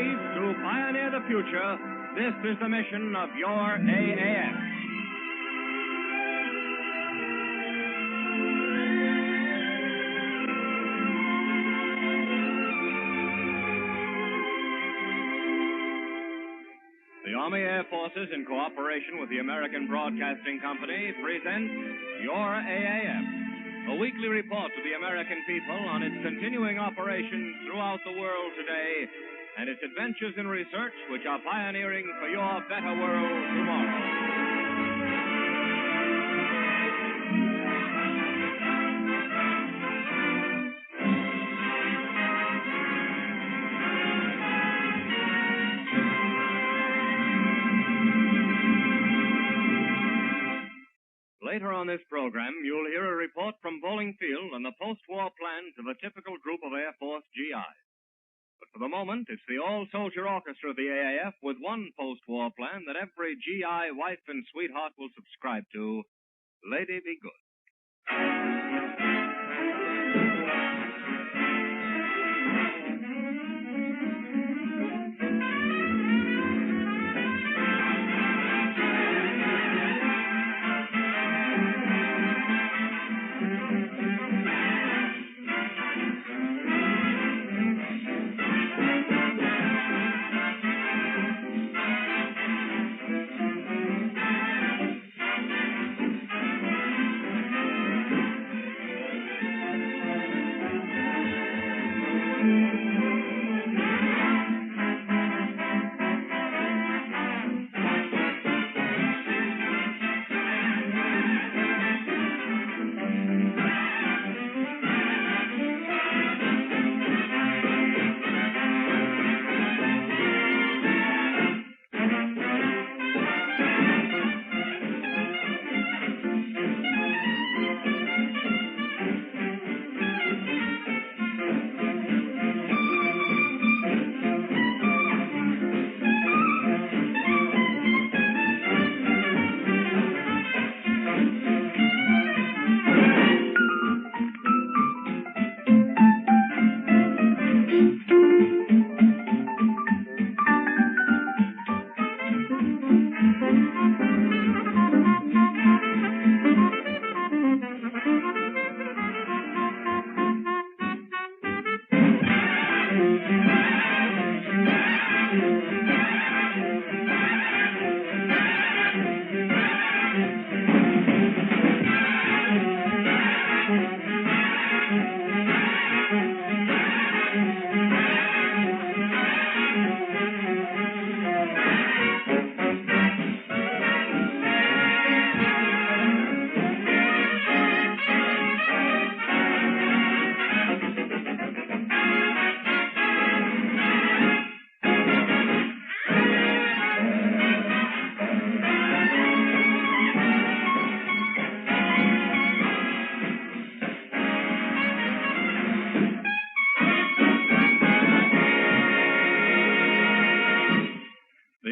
overseas to pioneer the future, this is the mission of your AAF. The Army Air Forces, in cooperation with the American Broadcasting Company, presents Your AAF, a weekly report to the American people on its continuing operations throughout the world today and its adventures in research which are pioneering for your better world tomorrow. Later on this program, you'll hear a report from Bowling Field on the post-war plans of a typical group of Air Force GIs. But for the moment, it's the all-soldier orchestra of the AAF with one post-war plan that every GI wife and sweetheart will subscribe to. Lady Be Good.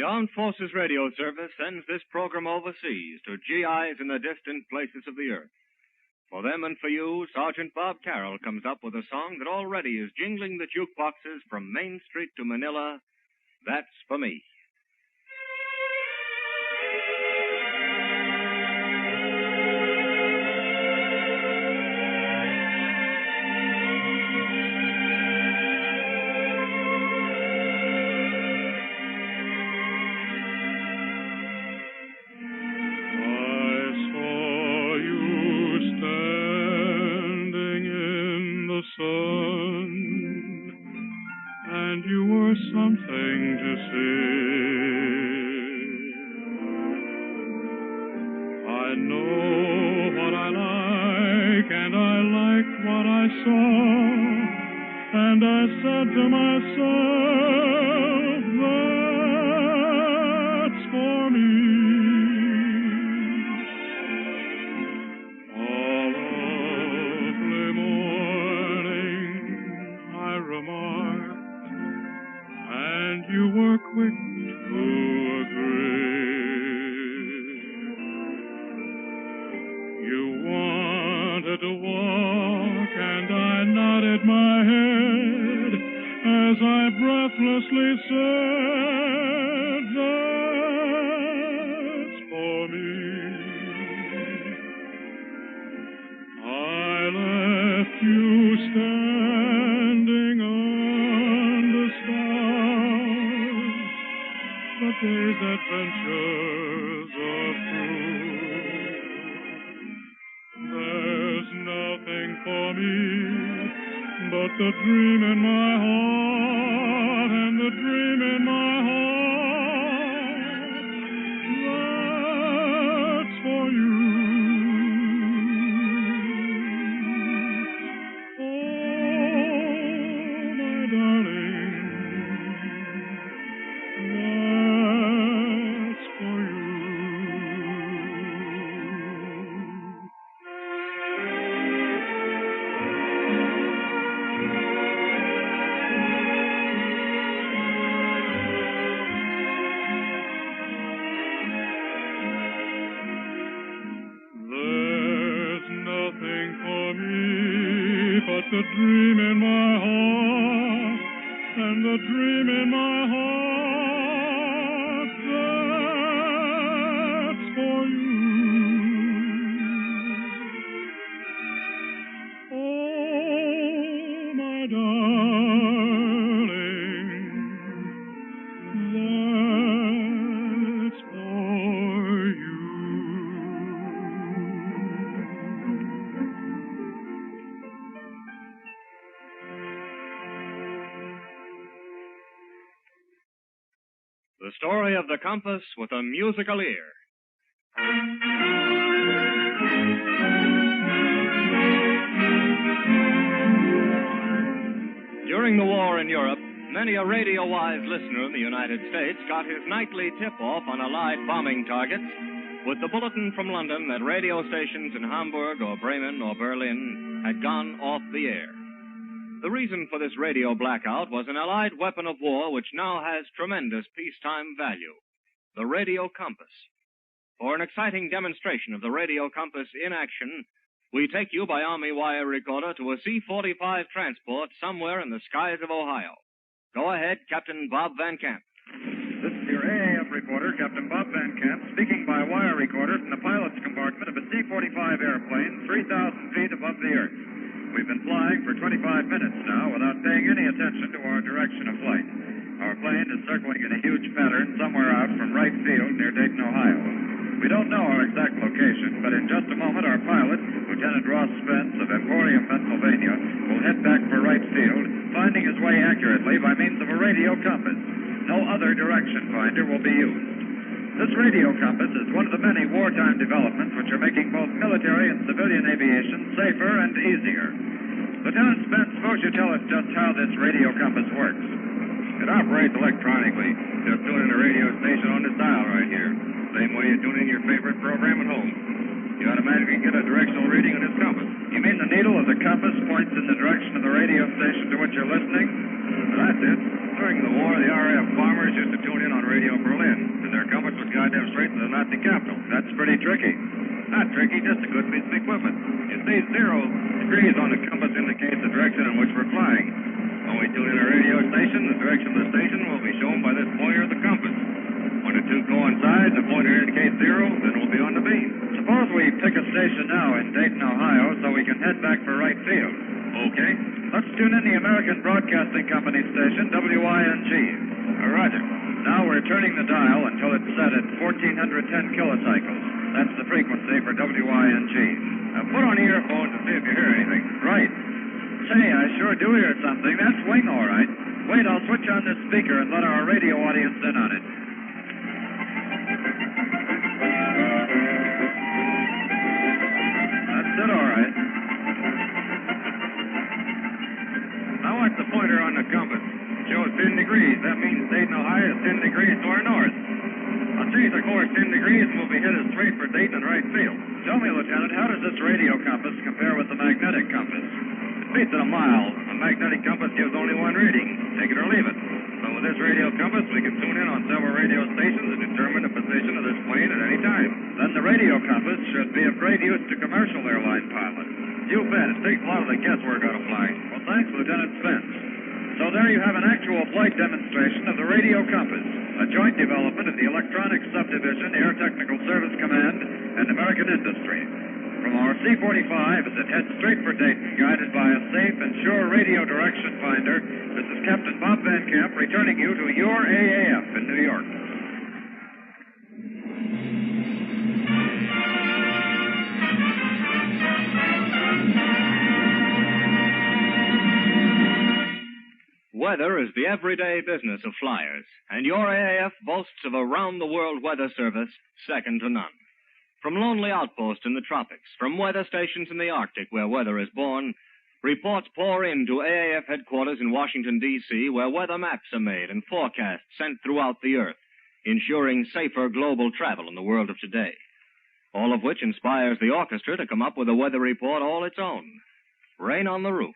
Armed Forces Radio Service sends this program overseas to GIs in the distant places of the earth. For them and for you, Sergeant Bob Carroll comes up with a song that already is jingling the jukeboxes from Main Street to Manila. That's for me. Something to see. I know what I like, and I liked what I saw, and I said to myself, that's for me. A lovely morning, I remarked, and you were quick to agree. You wanted to walk, and I nodded my head as as I breathlessly said, that's for me. I left you standing under stars, the day's adventures are through. There's nothing for me but the dream in my heart, and the dream in my heart, that's for you. The dream in my heart, and the dream in my heart, that's for you. Oh, my darling, that's for you. The story of the compass with a musical ear. During the war in Europe, many a radio-wise listener in the United States got his nightly tip-off on Allied bombing targets with the bulletin from London that radio stations in Hamburg or Bremen or Berlin had gone off the air. The reason for this radio blackout was an Allied weapon of war which now has tremendous peacetime value, the radio compass. For an exciting demonstration of the radio compass in action, we take you by Army wire recorder to a C-45 transport somewhere in the skies of Ohio. Go ahead, Captain Bob Van Camp. This is your AAF reporter, Captain Bob Van Camp, speaking by wire recorder from the pilot's compartment of a C-45 airplane 3,000 feet above the Earth. We've been flying for 25 minutes now without paying any attention to our direction of flight. Our plane is circling in a huge pattern somewhere out from Wright Field near Dayton, Ohio. We don't know our exact location, but in just a moment our pilot, Lieutenant Ross Spence of Emporium, Pennsylvania, will head back for Wright Field, finding his way accurately by means of a radio compass. No other direction finder will be used. This radio compass is one of the many wartime developments which are making both military and civilian aviation safer and easier. Lieutenant Spence, suppose you tell us just how this radio compass works. It operates electronically. Just tune in a radio station on this dial right here. Same way you tune in your favorite program at home. You automatically get a directional reading on this compass. You mean the needle of the compass points in the direction of the radio station to which you're listening? That's it. During the war, the RAF bombers used to tune in on Radio Berlin, and their compass would guide them straight to the Nazi capital. That's pretty tricky. Not tricky, just a good piece of equipment. You see, 0 degrees on the compass indicates the direction in which we're flying. When we tune in a radio station, the direction of the station will be shown by this pointer of the compass. When the two coincide, the pointer indicates 0, then we'll be on the beam. Suppose we pick a station now in Dayton, Ohio, so we can head back for Wright Field. Okay. Let's tune in the American Broadcasting Company station, WING. Roger. Now we're turning the dial until it's set at 1,410 kilocycles. That's the frequency for WING. Now put on the earphones and see if you hear anything. Right. Say, I sure do hear something. That's Wing, all right. Wait, I'll switch on this speaker and let our radio audience in on it. That's it, all right. Now watch the pointer on the compass. It shows 10 degrees. That means Dayton, Ohio is 10 degrees to our north. I'll change the course 10 degrees and we'll be headed straight for Dayton and Wright Field. Tell me, Lieutenant, how does this radio compass compare with the magnetic compass? It beats it a mile. A magnetic compass gives only one reading. Take it or leave it. But with this radio compass, we can tune in on several radio stations and determine the position of this plane at any time. Then the radio compass should be of great use to commercial airline pilots. You bet. It takes a lot of the guesswork out of flying. Well, thanks, Lieutenant Spence. So there you have an actual flight demonstration of the radio compass, a joint development of the Electronics Subdivision, Air Technical Service Command, and American Industry. From our C-45, as it heads straight for Dayton, guided by a safe and sure radio direction finder, this is Captain Bob Van Camp returning you to your AAF in New York. Weather is the everyday business of flyers, and your AAF boasts of a round-the-world weather service second to none. From lonely outposts in the tropics, from weather stations in the Arctic where weather is born, reports pour in to AAF headquarters in Washington, D.C., where weather maps are made and forecasts sent throughout the earth, ensuring safer global travel in the world of today. All of which inspires the orchestra to come up with a weather report all its own. Rain on the Roof.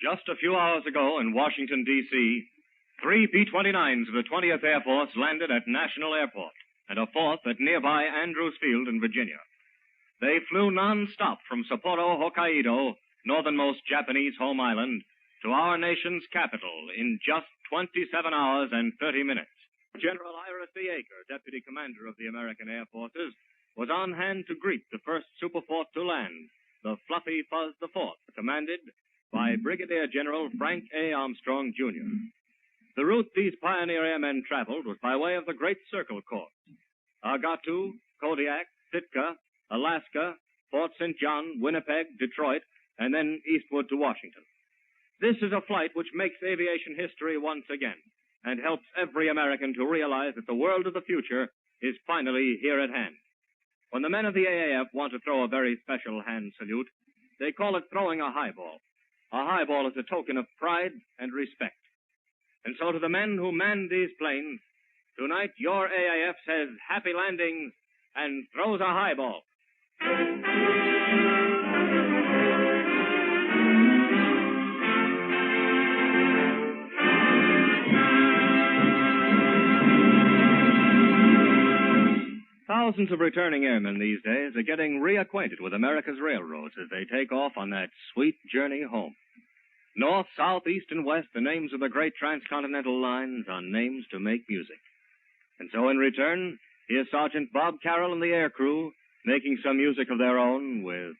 Just a few hours ago in Washington, D.C., 3 P-29s of the 20th Air Force landed at National Airport, and a fourth at nearby Andrews Field in Virginia. They flew non-stop from Sapporo, Hokkaido, northernmost Japanese home island, to our nation's capital in just 27 hours and 30 minutes. General Ira C. Aker, Deputy Commander of the American Air Forces, was on hand to greet the first Superfort to land, the Fluffy Fuzz IV, commanded by Brigadier General Frank A. Armstrong, Jr. The route these pioneer airmen traveled was by way of the Great Circle course: Argatu, Kodiak, Sitka, Alaska, Fort St. John, Winnipeg, Detroit, and then eastward to Washington. This is a flight which makes aviation history once again and helps every American to realize that the world of the future is finally here at hand. When the men of the AAF want to throw a very special hand salute, they call it throwing a highball. A highball is a token of pride and respect. And so to the men who manned these planes, tonight your AAF says happy landings and throws a highball. Thousands of returning airmen these days are getting reacquainted with America's railroads as they take off on that sweet journey home. North, south, east, and west, the names of the great transcontinental lines are names to make music. And so in return, here's Sergeant Bob Carroll and the air crew making some music of their own with...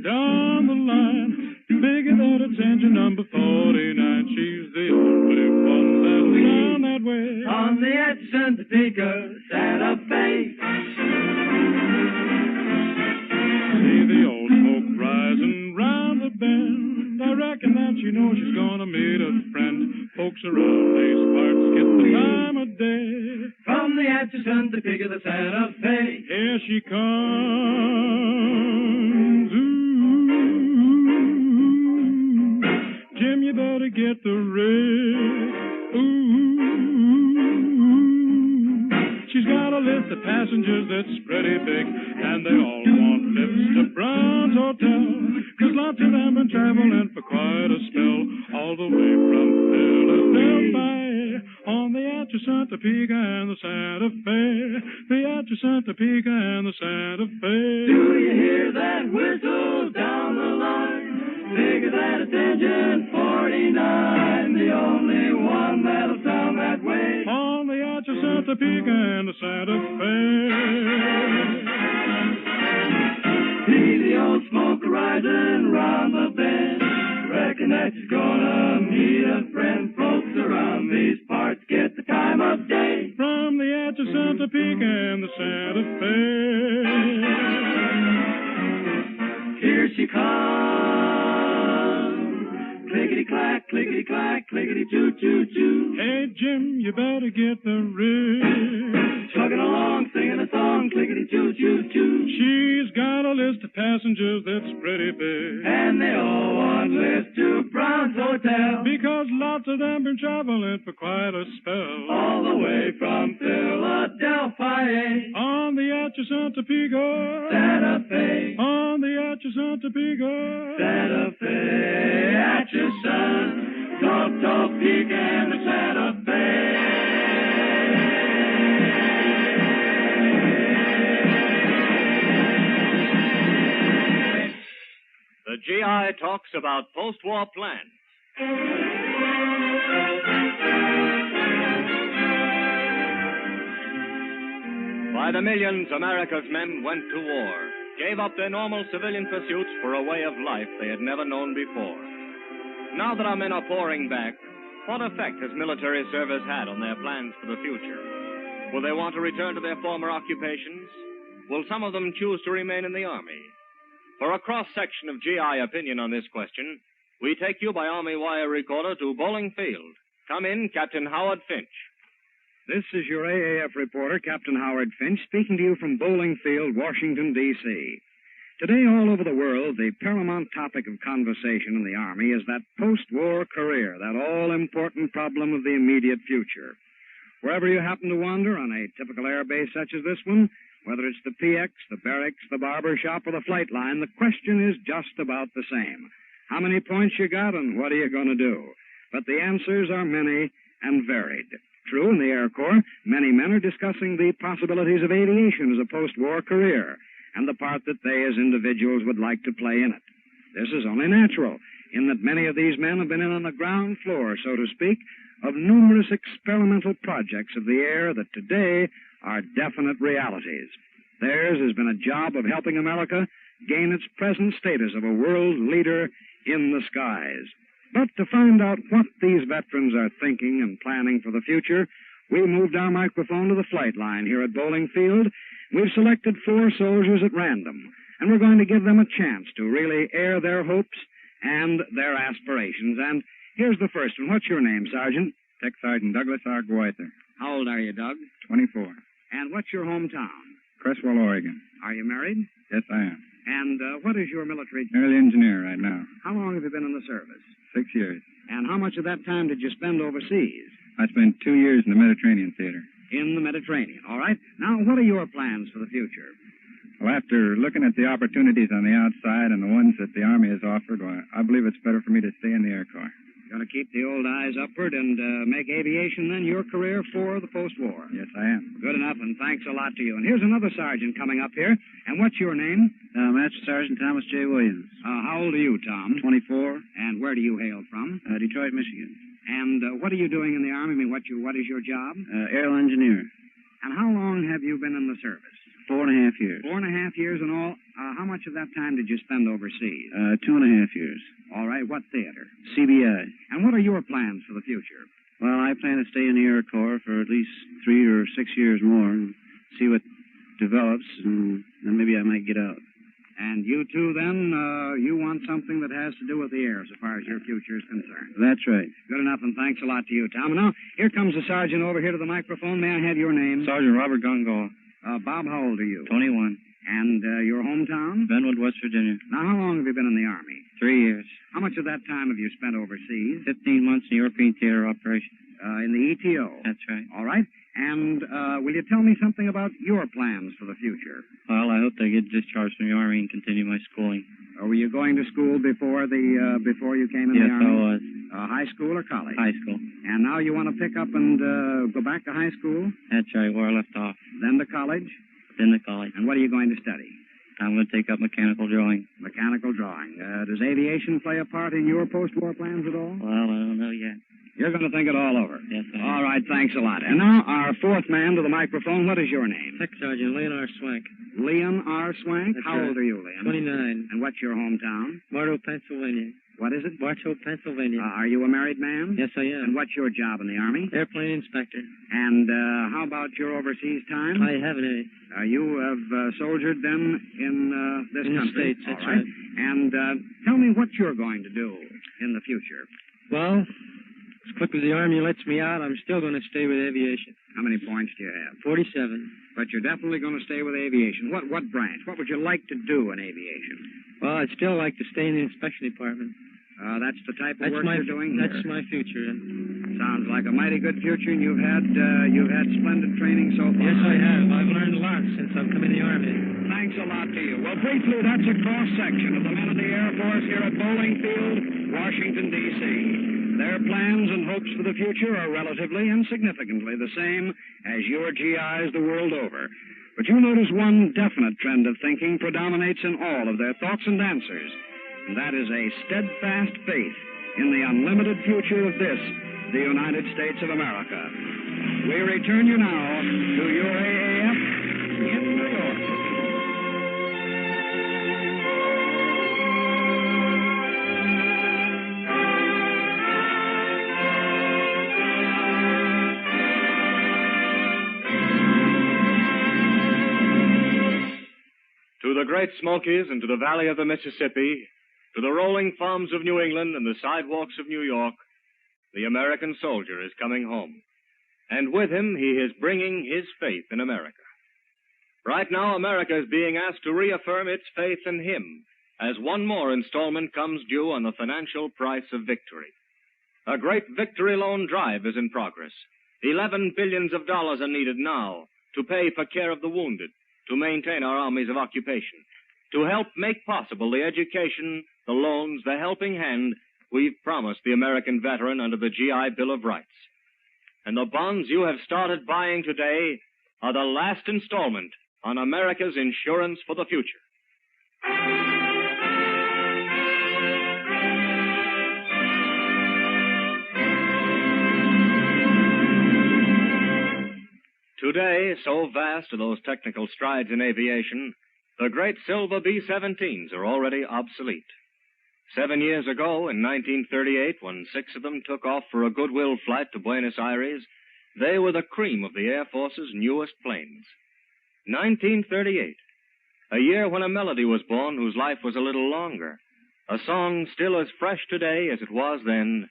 Down the line, figure that it's engine number 49. She's the only one that'll sound that way. On the Edson Topeka, Santa Fe. See the old smoke rising round the bend. I reckon that she knows she's gonna meet a friend. Folks around these parts get the time of day. From the Edson Topeka, the Santa Fe. Here she comes. Jim, you better get the rig. Ooh. She's got a list of passengers that's pretty big, and they all want lifts to Brown's Hotel. 'Cause lots of them been traveling for quite a spell, all the way from Philadelphia on the Atchison, Topeka, and the Santa Fe. The Atchison, Topeka, and the Santa Fe. Do you hear that whistle down the line? Figure that it's engine 49, the only one that'll sound that way. On the Atchison, Topeka, and the Santa Fe. See the old smoke rising round the bend. Reckon that she's gonna meet a friend. Folks around these parts get the time of day. From the Atchison, Topeka, and the Santa Fe. Here she comes. Clickety-clack, clickety-clack, clickety-choo-choo-choo. Hey, Jim, you better get the rig. Chugging along, singing a song, clickety-choo-choo-choo. She's got a list of passengers that's pretty big. And they all want lifts to Brown's Hotel. Because lots of them been traveling for quite a spell. All the way from Philadelphia. On the Atchison, Topeka. Santa Fe. On the Atchison, Topeka. Santa Fe. Atchison. Topeka and the Santa Fe. The GI talks about post-war plans. By the millions, America's men went to war, gave up their normal civilian pursuits for a way of life they had never known before. Now that our men are pouring back, what effect has military service had on their plans for the future? Will they want to return to their former occupations? Will some of them choose to remain in the Army? For a cross-section of GI opinion on this question, we take you by Army wire recorder to Bowling Field. Come in, Captain Howard Finch. This is your AAF reporter, Captain Howard Finch, speaking to you from Bowling Field, Washington, D.C. Today, all over the world, the paramount topic of conversation in the Army is that post-war career, that all-important problem of the immediate future. Wherever you happen to wander on a typical air base such as this one, whether it's the PX, the barracks, the barber shop, or the flight line, the question is just about the same. How many points you got and what are you going to do? But the answers are many and varied. True, in the Air Corps, many men are discussing the possibilities of aviation as a post-war career and the part that they as individuals would like to play in it. This is only natural, in that many of these men have been in on the ground floor, so to speak, of numerous experimental projects of the air that today are definite realities. Theirs has been a job of helping America gain its present status of a world leader in the skies. But to find out what these veterans are thinking and planning for the future, we moved our microphone to the flight line here at Bowling Field. We've selected 4 soldiers at random, and we're going to give them a chance to really air their hopes and their aspirations. And here's the first one. What's your name, Sergeant? Tech Sergeant Douglas R. Gweither, How old are you, Doug? 24. And what's your hometown? Cresswell, Oregon. Are you married? Yes, I am. And what is your military... Early engineer right now. How long have you been in the service? 6 years. And how much of that time did you spend overseas? I spent 2 years in the Mediterranean theater. In the Mediterranean, all right. Now, what are your plans for the future? Well, after looking at the opportunities on the outside and the ones that the Army has offered, well, I believe it's better for me to stay in the Air Corps. Going to keep the old eyes upward and make aviation, then, your career for the post-war? Yes, I am. Good enough, and thanks a lot to you. And here's another sergeant coming up here. And what's your name? Master Sergeant Thomas J. Williams. How old are you, Tom? 24. And where do you hail from? Detroit, Michigan. And what are you doing in the Army? I mean, what is your job? Aerial engineer. And how long have you been in the service? 4.5 years. 4.5 years in all. How much of that time did you spend overseas? 2.5 years. All right. What theater? CBI. And what are your plans for the future? Well, I plan to stay in the Air Corps for at least 3 or 6 years more and see what develops, and then maybe I might get out. And you too, then, you want something that has to do with the air as far as your future is concerned. That's right. Good enough, and thanks a lot to you, Tom. And now, here comes the sergeant over here to the microphone. May I have your name? Sergeant Robert Gongola. Bob, how old are you? 21. And your hometown? Benwood, West Virginia. Now, how long have you been in the Army? 3 years. How much of that time have you spent overseas? 15 months in European theater operation. In the ETO? That's right. All right. And will you tell me something about your plans for the future? Well, I hope to get discharged from the Army and continue my schooling. Or were you going to school before you came in yes, the Army? Yes, I was. High school or college? High school. And now you want to pick up and go back to high school? That's right, where I left off. Then to college? Then to college. And what are you going to study? I'm going to take up mechanical drawing. Mechanical drawing. Does aviation play a part in your post-war plans at all? Well, I don't know yet. You're going to think it all over? Yes, I am. All right, thanks a lot. And now, our fourth man to the microphone. What is your name? Tech Sergeant Leon R. Swank. Leon R. Swank? That's How right. old are you, Leon? 29. And what's your hometown? Bartow, Pennsylvania. What is it? Bartow, Pennsylvania. Are you a married man? Yes, I am. And what's your job in the Army? Airplane inspector. And how about your overseas time? I haven't any. You have soldiered then in this in country. the States, that's all right. And tell me what you're going to do in the future. Well, as quick as the Army lets me out, I'm still going to stay with aviation. How many points do you have? 47. But you're definitely going to stay with aviation. What branch? What would you like to do in aviation? Well, I'd still like to stay in the inspection department. That's the type of work you're doing here. That's my future. Sounds like a mighty good future, and you've had splendid training so far. Yes, I have. I've learned a lot since I've come in the Army. Thanks a lot to you. Well, briefly, that's a cross-section of the men of the Air Force here at Bowling Field, Washington, D.C. Their plans and hopes for the future are relatively and significantly the same as your GIs the world over. But you notice one definite trend of thinking predominates in all of their thoughts and answers. And that is a steadfast faith in the unlimited future of this, the United States of America. We return you now to your AAF in New York. To the Great Smokies and to the Valley of the Mississippi, to the rolling farms of New England and the sidewalks of New York, the American soldier is coming home. And with him, he is bringing his faith in America. Right now, America is being asked to reaffirm its faith in him as one more installment comes due on the financial price of victory. A great victory loan drive is in progress. $11 billion are needed now to pay for care of the wounded, to maintain our armies of occupation, to help make possible the education, the loans, the helping hand we've promised the American veteran under the GI Bill of Rights. And the bonds you have started buying today are the last installment on America's insurance for the future. Today, so vast are those technical strides in aviation, the great silver B-17s are already obsolete. 7 years ago, in 1938, when 6 of them took off for a goodwill flight to Buenos Aires, they were the cream of the Air Force's newest planes. 1938, a year when a melody was born whose life was a little longer, a song still as fresh today as it was then,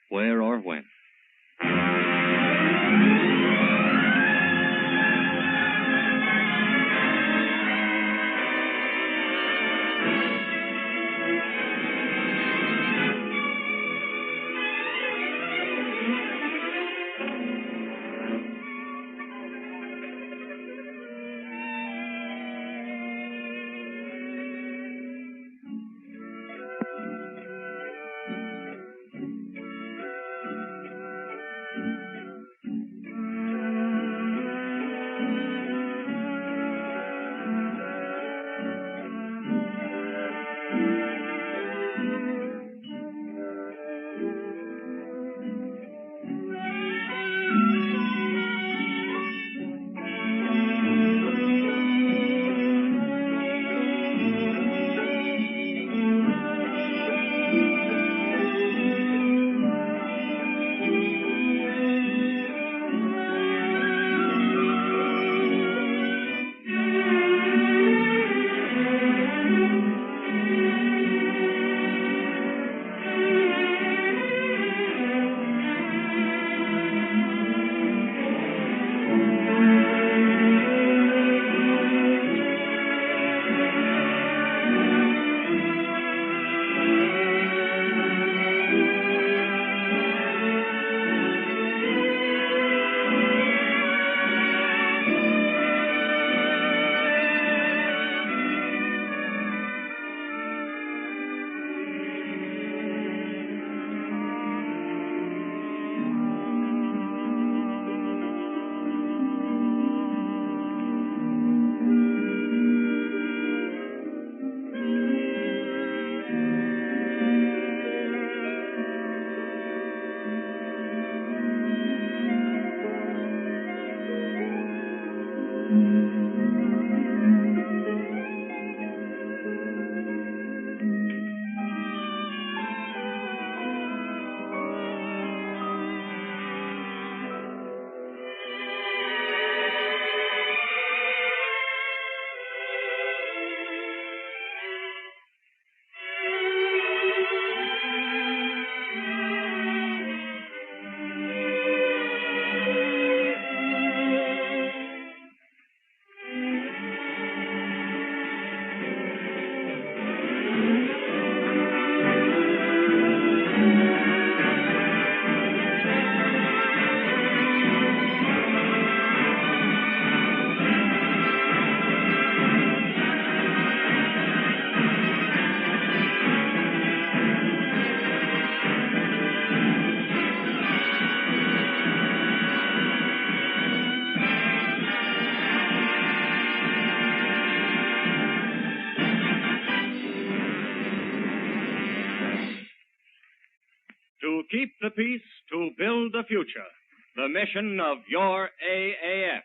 where or when. To keep the peace, to build the future. The mission of your AAF.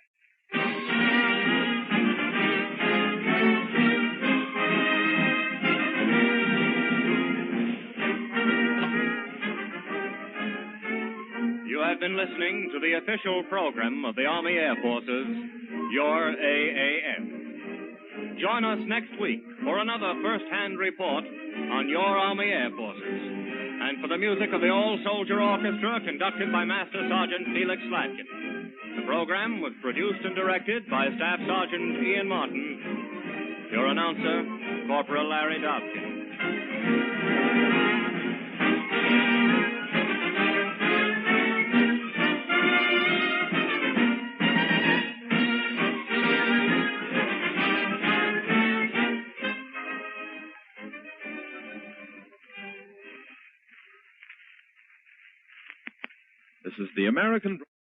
You have been listening to the official program of the Army Air Forces, your AAF. Join us next week for another first-hand report on your Army Air Forces. And for the music of the All-Soldier Orchestra, conducted by Master Sergeant Felix Slatkin. The program was produced and directed by Staff Sergeant Ian Martin. Your announcer, Corporal Larry Dobkin. This is the American